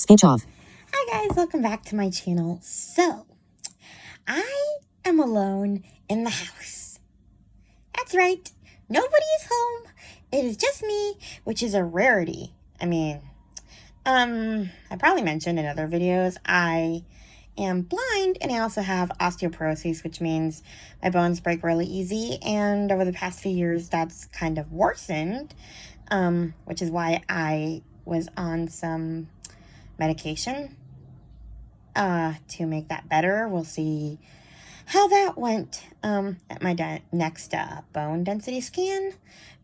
Speech off. Hi guys, welcome back to my channel. So, I am alone in the house. That's right, nobody is home. It is just me, which is a rarity. I probably mentioned in other videos, I am blind and I also have osteoporosis, which means my bones break really easy. And over the past few years, that's kind of worsened, which is why I was on some medication to make that better. We'll see how that went at my next bone density scan.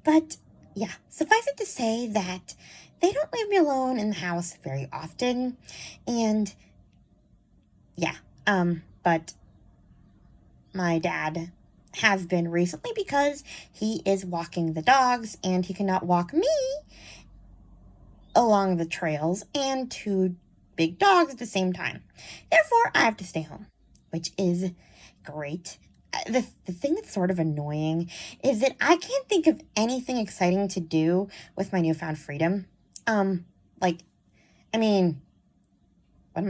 But yeah, suffice it to say that they don't leave me alone in the house very often. And yeah, but my dad has been recently because he is walking the dogs and he cannot walk me along the trails and two big dogs at the same time. Therefore, I have to stay home, which is great. The thing that's sort of annoying is that I can't think of anything exciting to do with my newfound freedom. What am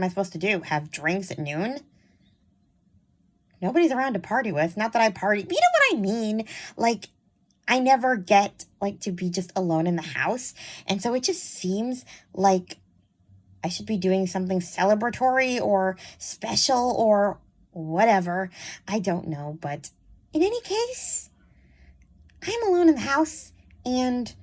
I supposed to do? Have drinks at noon? Nobody's around to party with. Not that I party. You know what I mean? I never get, to be just alone in the house. And so it just seems like I should be doing something celebratory or special or whatever. I don't know. But in any case, I'm alone in the house. And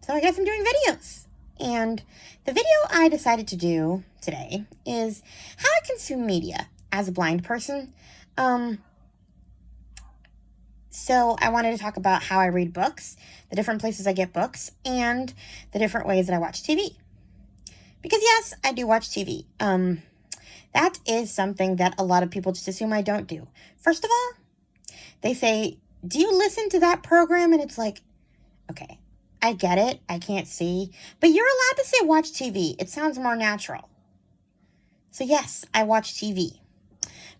so I guess I'm doing videos. And the video I decided to do today is how I consume media as a blind person. So I wanted to talk about how I read books, the different places I get books, and the different ways that I watch TV. Because yes, I do watch TV. That is something that a lot of people just assume I don't do. First of all, they say, do you listen to that program? And it's like, okay, I get it. I can't see. But you're allowed to say watch TV. It sounds more natural. So yes, I watch TV.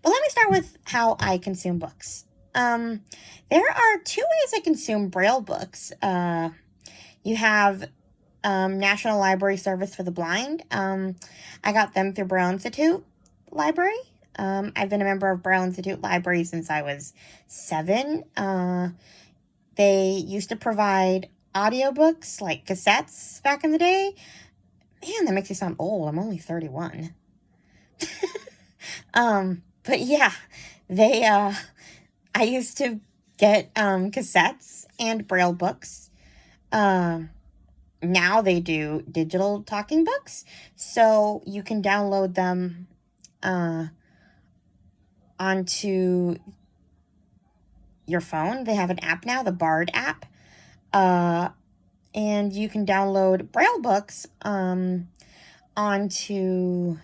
But let me start with how I consume books. There are two ways I consume Braille books. You have National Library Service for the Blind. I got them through Braille Institute Library. I've been a member of Braille Institute Library since I was 7. They used to provide audiobooks, like cassettes back in the day. Man, that makes me sound old. I'm only 31. But yeah, I used to get cassettes and Braille books. Now they do digital talking books, so you can download them onto your phone. They have an app now, the Bard app, and you can download Braille books onto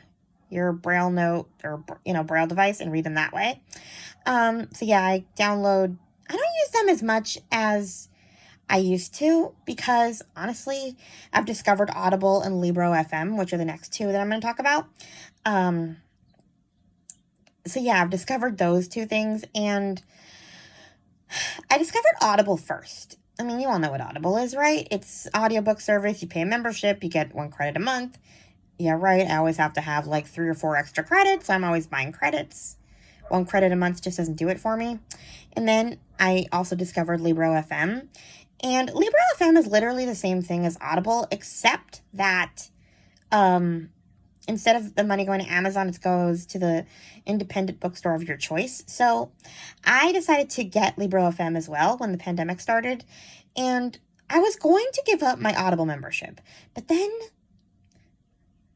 your Braille note or Braille device and read them that way. So yeah, I don't use them as much as I used to because honestly, I've discovered Audible and Libro FM, which are the next two that I'm going to talk about. So yeah, I've discovered those two things, and I discovered Audible first. I mean, you all know what Audible is, right? It's audiobook service. You pay a membership, you get 1 credit a month. Yeah, right. I always have to have 3 or 4 extra credits. I'm always buying credits. 1 credit a month just doesn't do it for me. And then I also discovered Libro FM. And Libro FM is literally the same thing as Audible, except that instead of the money going to Amazon, it goes to the independent bookstore of your choice. So I decided to get Libro FM as well when the pandemic started. And I was going to give up my Audible membership. But then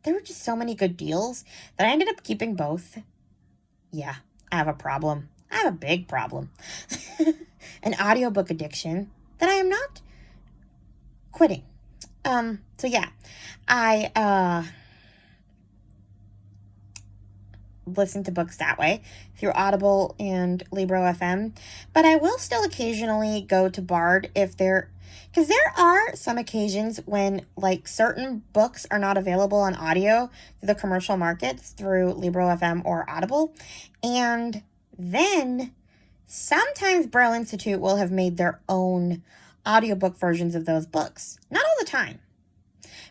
there were just so many good deals that I ended up keeping both. Yeah, I have a problem. I have a big problem. An audiobook addiction that I am not quitting. So yeah, I listen to books that way through Audible and Libro FM, but I will still occasionally go to Bard because there are some occasions when certain books are not available on audio through the commercial markets through Libro FM or Audible. And then sometimes Braille Institute will have made their own audiobook versions of those books. Not all the time.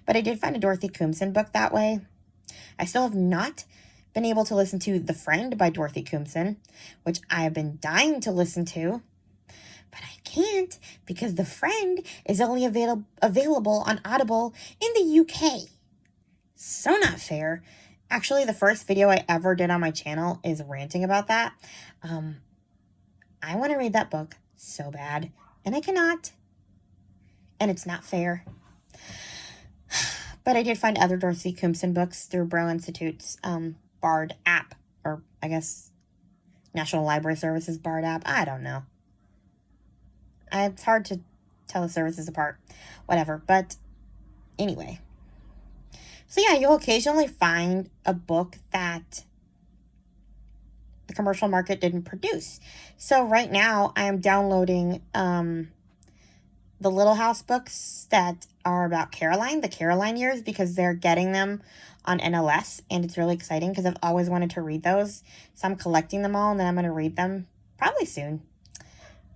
but I did find a Dorothy Koomson book that way. I still have not been able to listen to The Friend by Dorothy Koomson, which I have been dying to listen to, but I can't because The Friend is only available on Audible in the UK. So not fair. Actually, the first video I ever did on my channel is ranting about that. I want to read that book so bad, and I cannot. And it's not fair. But I did find other Dorothy Koomson books through Braille Institute's BARD app, or I guess National Library Services BARD app. I don't know. It's hard to tell the services apart. Whatever. But anyway. So yeah, you'll occasionally find a book that the commercial market didn't produce. So right now I am downloading the Little House books that are about Caroline, the Caroline years, because they're getting them on NLS, and it's really exciting because I've always wanted to read those. So I'm collecting them all, and then I'm going to read them probably soon.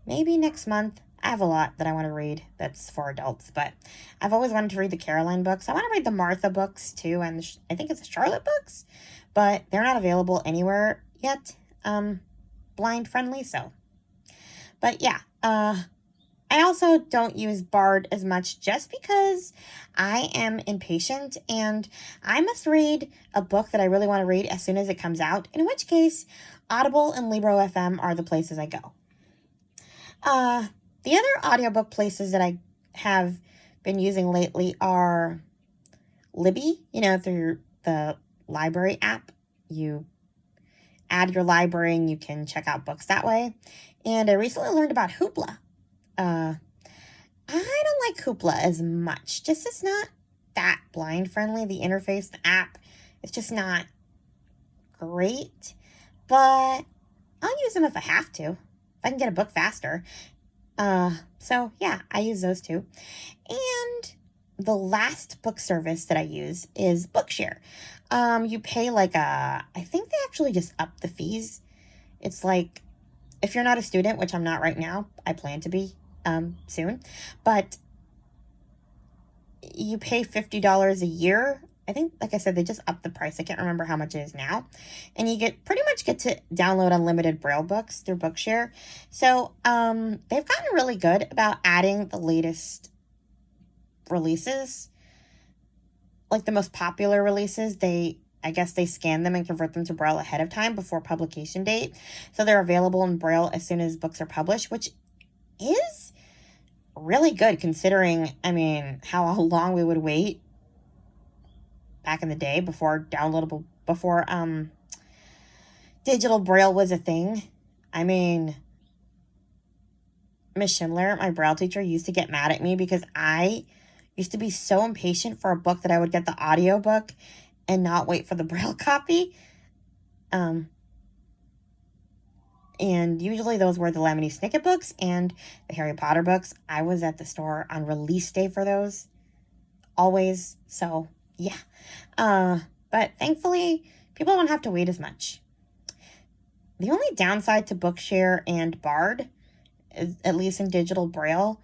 Maybe next month. I have a lot that I want to read that's for adults, but I've always wanted to read the Caroline books. I want to read the Martha books too, and I think it's the Charlotte books, but they're not available anywhere yet, blind friendly, so. But yeah, I also don't use BARD as much just because I am impatient and I must read a book that I really want to read as soon as it comes out, in which case Audible and Libro FM are the places I go. The other audiobook places that I have been using lately are Libby, through the library app. You add your library and you can check out books that way. And I recently learned about Hoopla. I don't like Hoopla as much. Just it's not that blind friendly. The interface, the app, it's just not great. But I'll use them if I have to. If I can get a book faster. So yeah, I use those too. And the last book service that I use is Bookshare. You pay I think they actually just up the fees. It's like, if you're not a student, which I'm not right now, I plan to be soon, but you pay $50 a year. I think, like I said, they just upped the price. I can't remember how much it is now. And you pretty much get to download unlimited Braille books through Bookshare. So they've gotten really good about adding the latest releases. Like the most popular releases, I guess they scan them and convert them to Braille ahead of time before publication date. So they're available in Braille as soon as books are published, which is really good considering, how long we would wait back in the day before digital Braille was a thing. Miss Schindler, my Braille teacher, used to get mad at me because I used to be so impatient for a book that I would get the audiobook and not wait for the Braille copy. And usually those were the Lemony Snicket books and the Harry Potter books. I was at the store on release day for those. Always. So, yeah. But thankfully, people don't have to wait as much. The only downside to Bookshare and BARD, is, at least in digital Braille,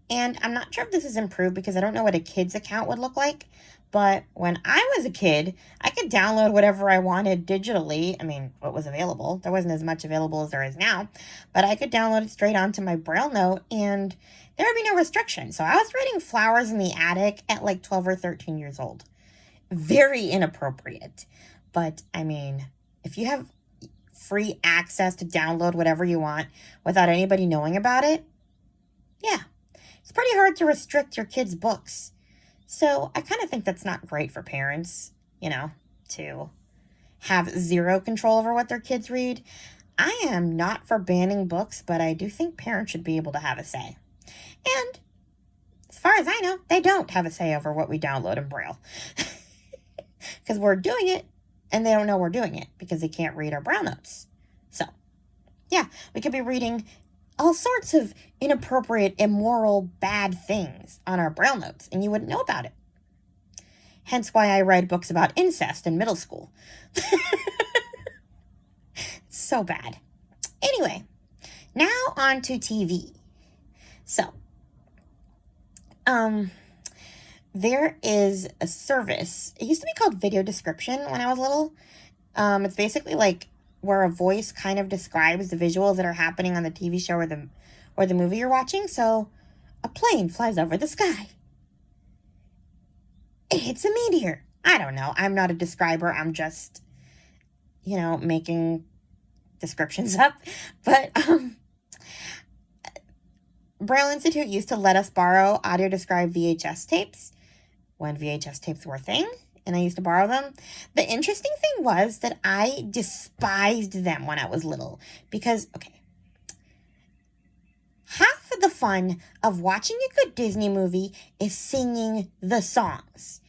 and I'm not sure if this is improved because I don't know what a kid's account would look like, but when I was a kid, I could download whatever I wanted digitally. What was available. There wasn't as much available as there is now, but I could download it straight onto my Braille note and there would be no restriction. So I was reading Flowers in the Attic at 12 or 13 years old. Very inappropriate. But, if you have free access to download whatever you want without anybody knowing about it, yeah, it's pretty hard to restrict your kids' books. So I kind of think that's not great for parents, to have zero control over what their kids read. I am not for banning books, but I do think parents should be able to have a say. And as far as I know, they don't have a say over what we download in Braille. Because we're doing it, and they don't know we're doing it because they can't read our Braille notes. So, yeah, we could be reading all sorts of inappropriate, immoral, bad things on our Braille notes, and you wouldn't know about it. Hence why I read books about incest in middle school. It's so bad. Anyway, now on to TV. So, there is a service. It used to be called Video Description when I was little. It's basically like where a voice kind of describes the visuals that are happening on the TV show or the movie you're watching. So a plane flies over the sky. It hits a meteor. I don't know. I'm not a describer. I'm just, making descriptions up. But Braille Institute used to let us borrow audio described VHS tapes when VHS tapes were a thing, and I used to borrow them. The interesting thing was that I despised them when I was little because, okay, half of the fun of watching a good Disney movie is singing the songs.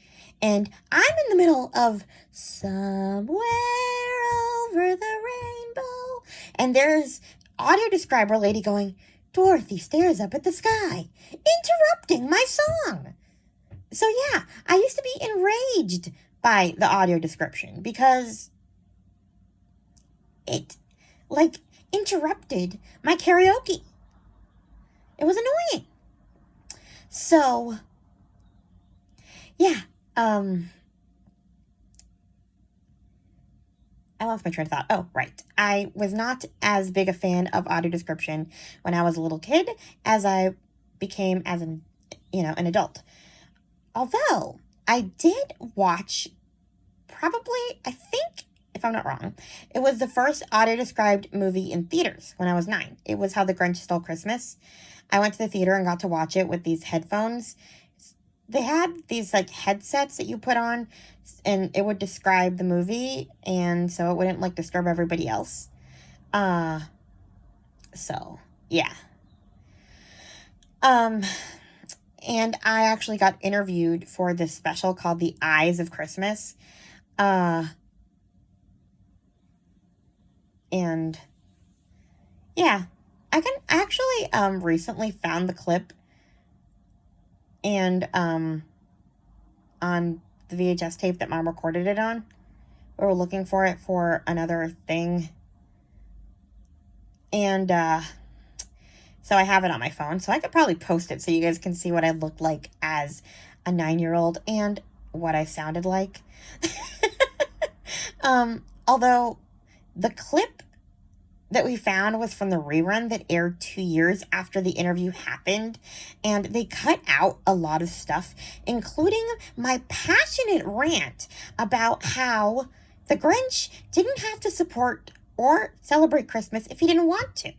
And I'm in the middle of Somewhere Over the Rainbow, and there's audio describer lady going, Dorothy stares up at the sky, interrupting my song. So yeah, I used to be enraged by the audio description because it, interrupted my karaoke. It was annoying. So, yeah, I lost my train of thought. Oh, right. I was not as big a fan of audio description when I was a little kid as I became as an adult. Although I did watch I think, if I'm not wrong, it was the first audio-described movie in theaters when I was 9. It was How the Grinch Stole Christmas. I went to the theater and got to watch it with these headphones. They had these, headsets that you put on, and it would describe the movie, and so it wouldn't, disturb everybody else. So, yeah. And I actually got interviewed for this special called The Eyes of Christmas. And yeah, I actually recently found the clip and on the VHS tape that Mom recorded it on. We were looking for it for another thing. And so I have it on my phone, so I could probably post it so you guys can see what I looked like as a 9-year-old and what I sounded like. Although the clip that we found was from the rerun that aired 2 years after the interview happened, and they cut out a lot of stuff, including my passionate rant about how the Grinch didn't have to support or celebrate Christmas if he didn't want to.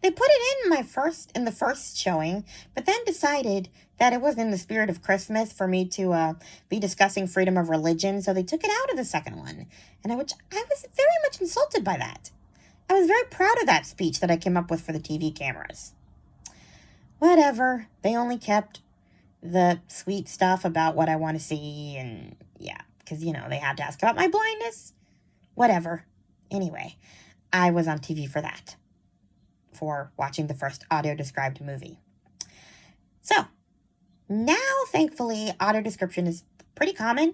They put it in the first showing, but then decided that it wasn't in the spirit of Christmas for me to be discussing freedom of religion, so they took it out of the second one, which I was very much insulted by that. I was very proud of that speech that I came up with for the TV cameras. Whatever. They only kept the sweet stuff about what I want to see, and yeah, because, they had to ask about my blindness. Whatever. Anyway, I was on TV for that. For watching the first audio-described movie. So, now, thankfully, audio-description is pretty common.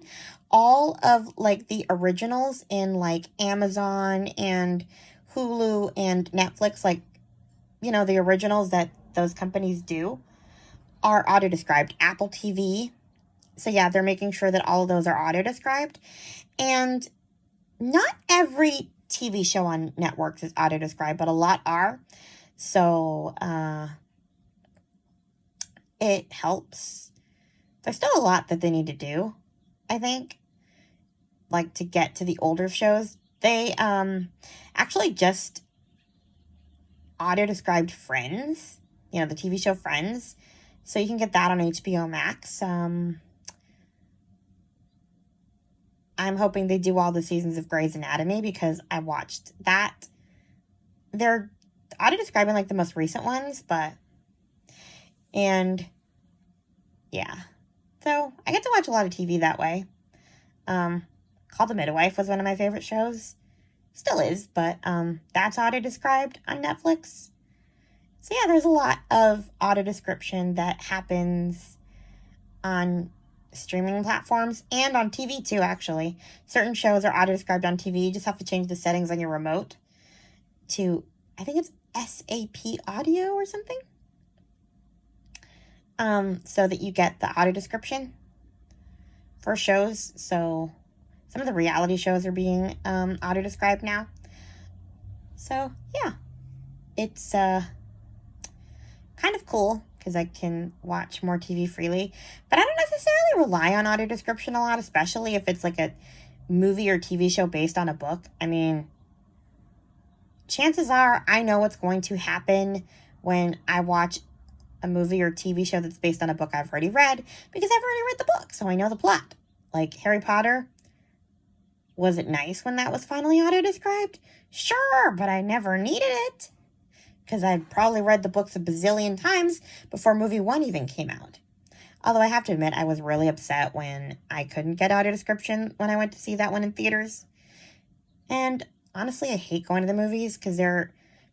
All of, the originals in, Amazon and Hulu and Netflix, the originals that those companies do are audio-described. Apple TV. So, yeah, they're making sure that all of those are audio-described. And not every TV show on networks is audio-described, but a lot are. So, it helps. There's still a lot that they need to do, I think. To get to the older shows. They, actually just audio-described Friends. The TV show Friends. So you can get that on HBO Max. I'm hoping they do all the seasons of Grey's Anatomy because I watched that. They're auto-describing the most recent ones, and yeah. So I get to watch a lot of TV that way. Call the Midwife was one of my favorite shows. Still is, but that's auto-described on Netflix. So yeah, there's a lot of auto-description that happens on streaming platforms and on TV too, actually. Certain shows are auto-described on TV. You just have to change the settings on your remote to, I think it's SAP audio or something. so that you get the audio description for shows. So some of the reality shows are being audio described now. So yeah, it's kind of cool because I can watch more TV freely. But I don't necessarily rely on audio description a lot, especially if it's like a movie or TV show based on a book. I mean, chances are I know what's going to happen when I watch a movie or TV show that's based on a book I've already read, because I've already read the book, so I know the plot. Like Harry Potter. Was it nice when that was finally auto-described? Sure, but I never needed it, because I'd probably read the books a bazillion times before movie 1 even came out. Although I have to admit, I was really upset when I couldn't get audio description when I went to see that one in theaters. And honestly, I hate going to the movies because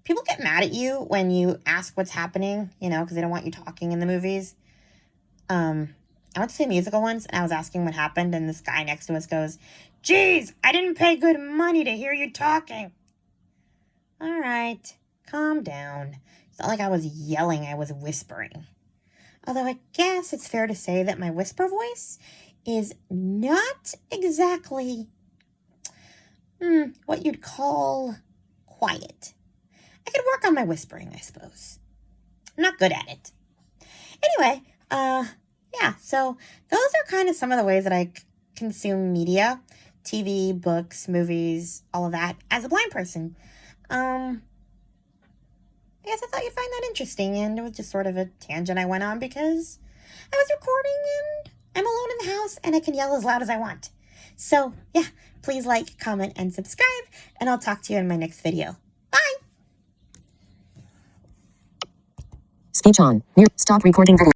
people get mad at you when you ask what's happening, because they don't want you talking in the movies. I went to see a musical once, and I was asking what happened, and this guy next to us goes, "Geez, I didn't pay good money to hear you talking." All right, calm down. It's not like I was yelling, I was whispering. Although I guess it's fair to say that my whisper voice is not exactly what you'd call quiet. I could work on my whispering, I suppose. I'm not good at it. Anyway, yeah, so those are kind of some of the ways that I consume media, TV, books, movies, all of that, as a blind person. I guess I thought you'd find that interesting, and it was just sort of a tangent I went on because I was recording and I'm alone in the house and I can yell as loud as I want. So, yeah, please like, comment, and subscribe, and I'll talk to you in my next video. Bye! Speech on. Stop recording.